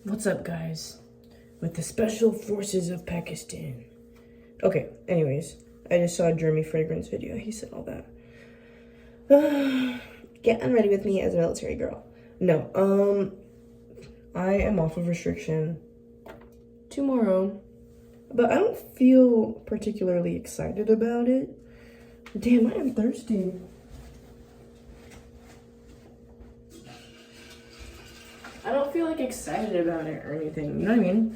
What's up, guys? With the Special Forces of Pakistan. Okay, anyways, I just saw a Jeremy Fragrance video. He said all that. Get unready with me as a military girl. No, I am off of restriction tomorrow, but I don't feel particularly excited about it. Damn, I am thirsty. I don't feel like excited about it or anything, you know what I mean?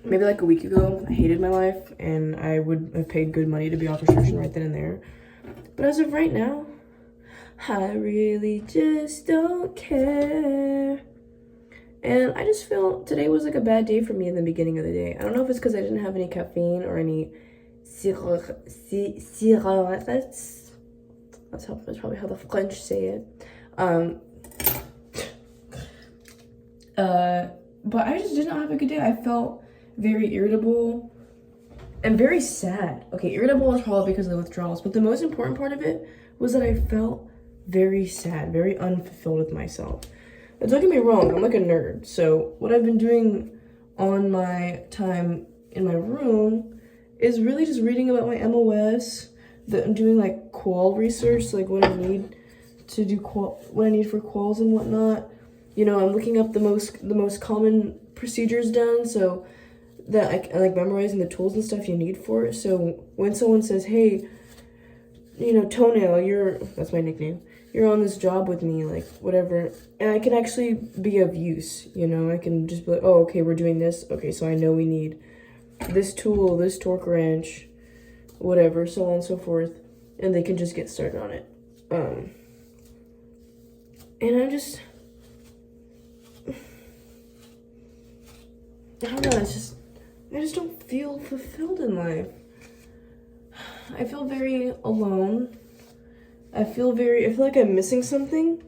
Maybe like a week ago, I hated my life and I would have paid good money to be off restriction right then and there. But as of right now, I really just don't care. And I just feel today was like a bad day for me in the beginning of the day. I don't know if it's because I didn't have any caffeine or any cigarettes. That's probably how the French say it. But I just did not have a good day. I felt very irritable and very sad. Okay, irritable is probably because of the withdrawals, but the most important part of it was that I felt very sad, very unfulfilled with myself. And don't get me wrong, I'm like a nerd. So what I've been doing on my time in my room is really just reading about my MOS. I'm doing like qual research, like what I need to do, what I need for quals and whatnot. You know, I'm looking up the most common procedures down, so that I like memorizing the tools and stuff you need for it. So when someone says, hey, you know, Toenail, that's my nickname, you're on this job with me, like whatever, and I can actually be of use, you know, I can just be like, oh, okay, we're doing this, okay, so I know we need this tool, this torque wrench, whatever, so on and so forth, and they can just get started on it. And I just don't know, I just don't feel fulfilled in life. I feel very alone. I feel like I'm missing something,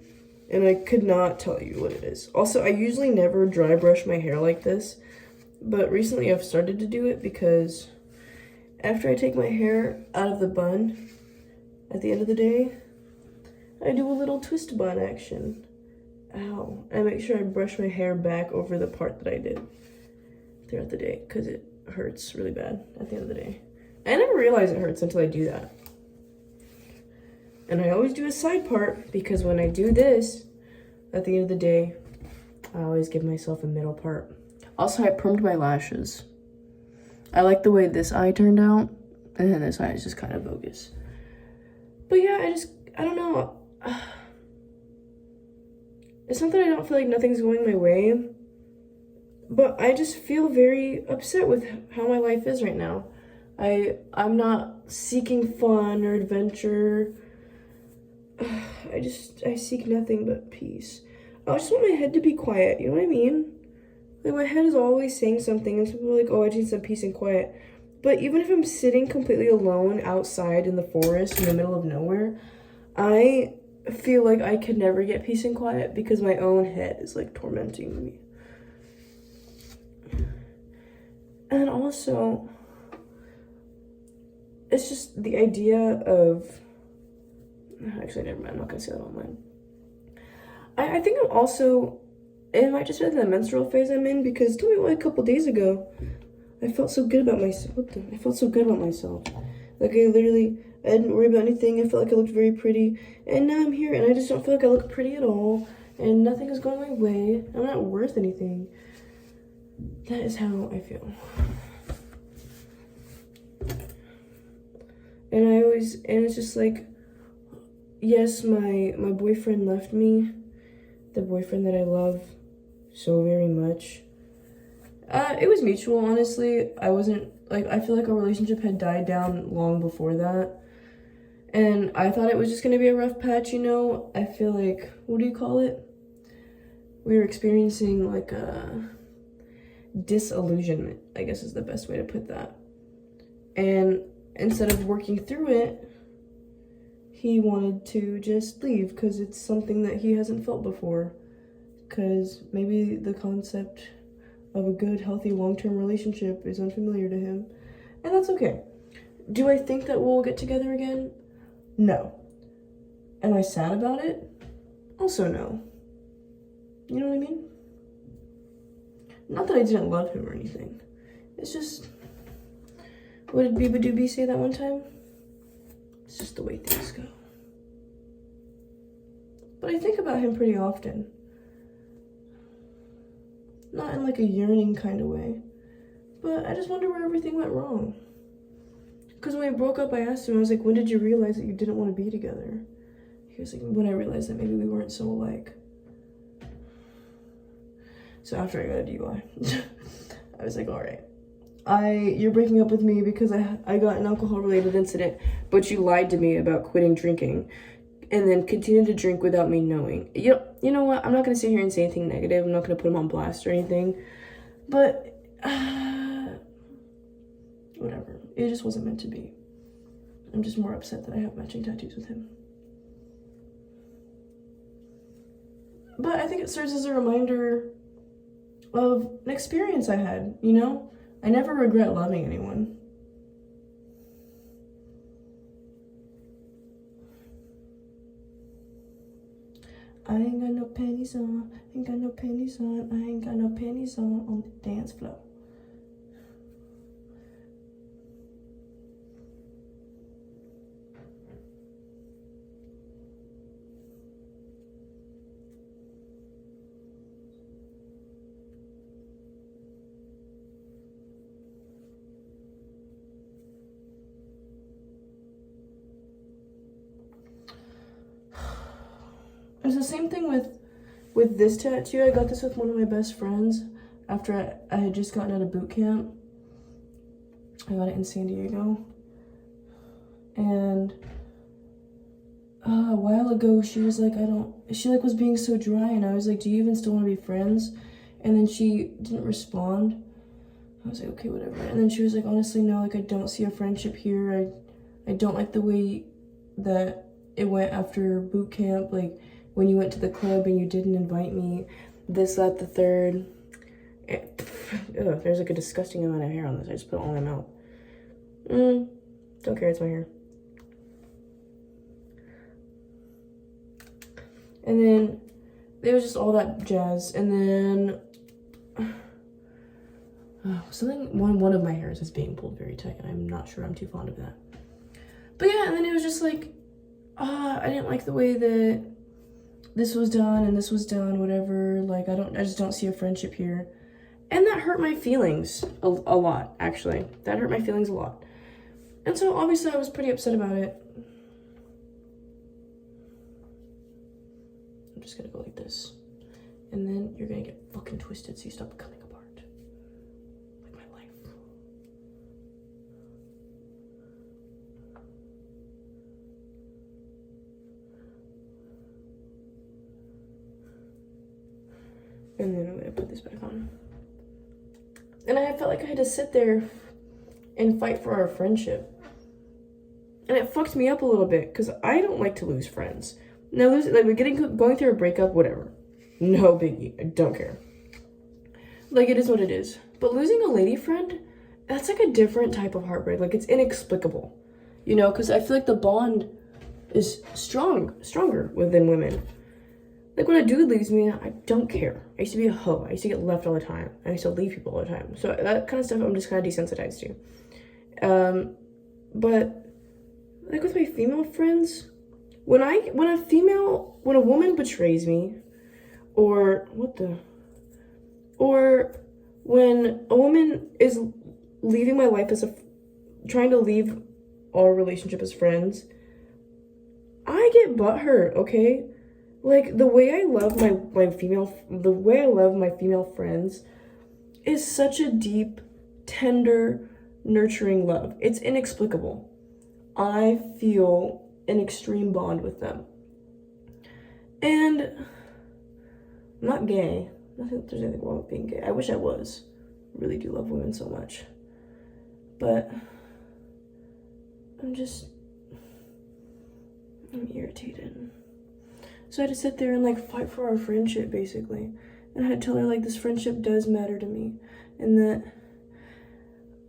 and I could not tell you what it is. Also, I usually never dry brush my hair like this, but recently I've started to do it because after I take my hair out of the bun at the end of the day, I do a little twist bun action. Ow. I make sure I brush my hair back over the part that I did throughout the day because it hurts really bad at the end of the day. I never realize it hurts until I do that. And I always do a side part because when I do this at the end of the day, I always give myself a middle part. Also, I permed my lashes. I like the way this eye turned out, and then this eye is just kind of bogus. But yeah, I don't know. It's not that I don't feel like nothing's going my way, but I just feel very upset with how my life is right now. I'm not seeking fun or adventure. I seek nothing but peace. I just want my head to be quiet, you know what I mean? Like, my head is always saying something, and some people are like, oh, I just need some peace and quiet. But even if I'm sitting completely alone outside in the forest in the middle of nowhere, I feel like I could never get peace and quiet because my own head is like tormenting me. And also, it's just the idea of, actually, never mind, I'm not gonna say that online. I think I'm also, it might just be the menstrual phase I'm in because tell me what, a couple days ago, I felt so good about myself. I felt so good about myself. Like I didn't worry about anything. I felt like I looked very pretty. And now I'm here and I just don't feel like I look pretty at all. And nothing is going my way. I'm not worth anything. That is how I feel. And it's just like, yes, my boyfriend left me. The boyfriend that I love so very much. It was mutual, honestly. I feel like our relationship had died down long before that. And I thought it was just gonna be a rough patch, you know? I feel like, what do you call it? We were experiencing like a disillusionment, I guess is the best way to put that. And instead of working through it, he wanted to just leave because it's something that he hasn't felt before. Because maybe the concept of a good, healthy, long-term relationship is unfamiliar to him. And that's okay. Do I think that we'll get together again? No. Am I sad about it? Also no. You know what I mean? Not that I didn't love him or anything. It's just, what did Biba Doobie say that one time? It's just the way things go. But I think about him pretty often. Not in like a yearning kind of way. But I just wonder where everything went wrong. Because when we broke up, I asked him, I was like, when did you realize that you didn't want to be together? He was like, when I realized that maybe we weren't so alike. So after I got a DUI, I was like, all right. You're breaking up with me because I got an alcohol-related incident, but you lied to me about quitting drinking and then continued to drink without me knowing. You know what? I'm not going to sit here and say anything negative. I'm not going to put him on blast or anything. But, whatever. It just wasn't meant to be. I'm just more upset that I have matching tattoos with him. But I think it serves as a reminder of an experience I had, you know? I never regret loving anyone. I ain't got no panties on, ain't got no panties on, I ain't got no panties on the dance floor. It's the same thing with this tattoo. I got this with one of my best friends after I had just gotten out of boot camp. I got it in San Diego. And a while ago, she was like, she was being so dry, and I was like, do you even still want to be friends? And then she didn't respond. I was like, okay, whatever. And then she was like, honestly, no, like, I don't see a friendship here. I don't like the way that it went after boot camp, like, when you went to the club and you didn't invite me, this, that, the third. There's like a disgusting amount of hair on this. I just put it all in my mouth. Don't care, it's my hair. And then there was just all that jazz. And then one of my hairs is being pulled very tight, and I'm not sure I'm too fond of that. But yeah, and then it was just like, I didn't like the way that this was done and this was done, whatever. Like, I just don't see a friendship here. And that hurt my feelings a lot, actually. That hurt my feelings a lot. And so obviously I was pretty upset about it. I'm just gonna go like this. And then you're gonna get fucking twisted so you stop coming apart. Like my life. And then I'm gonna put this back on. And I felt like I had to sit there and fight for our friendship. And it fucked me up a little bit, because I don't like to lose friends. Now, going through a breakup, whatever. No biggie. I don't care. Like, it is what it is. But losing a lady friend, that's like a different type of heartbreak. Like, it's inexplicable. You know, because I feel like the bond is stronger within women. Like, when a dude leaves me, I don't care. I used to be a hoe. I used to get left all the time. I used to leave people all the time. So that kind of stuff I'm just kind of desensitized to. But, like, with my female friends, when a woman betrays me, or when a woman is leaving my life trying to leave our relationship as friends, I get butthurt, okay? Like, the way I love my female friends is such a deep, tender, nurturing love. It's inexplicable. I feel an extreme bond with them. And I'm not gay. I don't think there's anything wrong with being gay. I wish I was. I really do love women so much. But I'm irritated. So I had to sit there and, like, fight for our friendship, basically. And I had to tell her, like, this friendship does matter to me. And that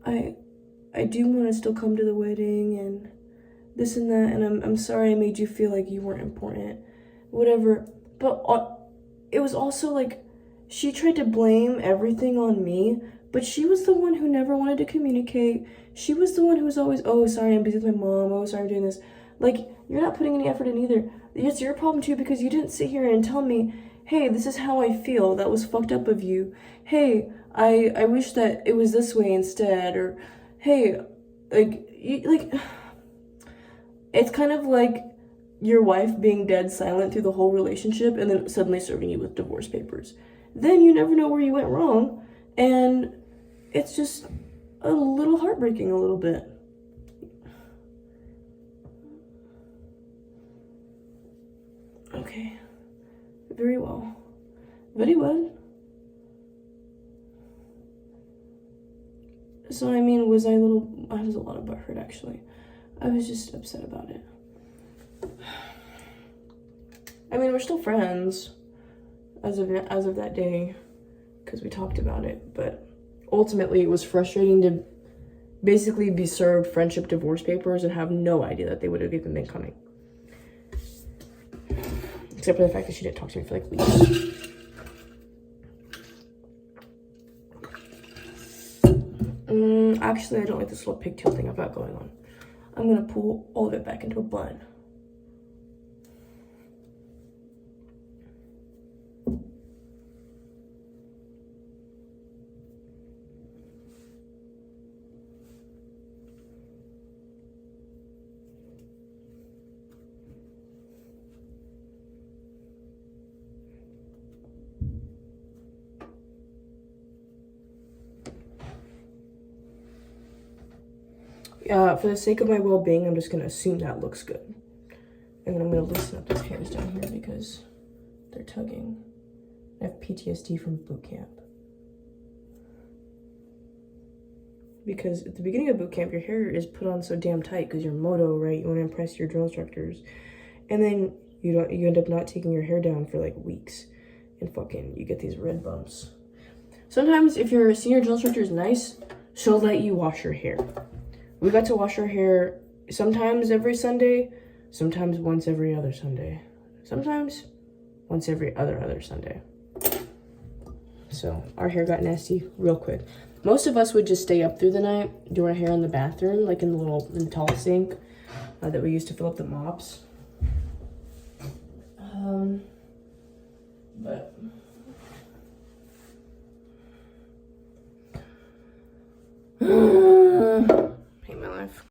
I do want to still come to the wedding and this and that. And I'm sorry I made you feel like you weren't important. Whatever. But it was also, like, she tried to blame everything on me, but she was the one who never wanted to communicate. She was the one who was always, oh, sorry, I'm busy with my mom. Oh, sorry, I'm doing this. Like, you're not putting any effort in either. It's your problem too because you didn't sit here and tell me, hey, this is how I feel. That was fucked up of you. Hey, I wish that it was this way instead. Or, hey, it's kind of like your wife being dead silent through the whole relationship and then suddenly serving you with divorce papers. Then you never know where you went wrong, and it's just a little heartbreaking a little bit. Okay. Very well. Very well. So, I mean, I was a lot of butthurt, actually. I was just upset about it. I mean, we're still friends as of that day because we talked about it, but ultimately it was frustrating to basically be served friendship divorce papers and have no idea that they would have even been coming. Except for the fact that she didn't talk to me for like weeks. Actually, I don't like this little pigtail thing I've got going on. I'm gonna pull all of it back into a bun. For the sake of my well-being, I'm just gonna assume that looks good. And then I'm gonna loosen up these hairs down here because they're tugging. I have PTSD from boot camp. Because at the beginning of boot camp, your hair is put on so damn tight because you're moto, right? You want to impress your drill instructors. And then you end up not taking your hair down for like weeks. And fucking, you get these red bumps. Sometimes if your senior drill instructor is nice, she'll let you wash your hair. We got to wash our hair sometimes every Sunday, sometimes once every other Sunday, sometimes once every other Sunday. So our hair got nasty real quick. Most of us would just stay up through the night, do our hair in the bathroom, like in the tall sink that we used to fill up the mops. But hate my life.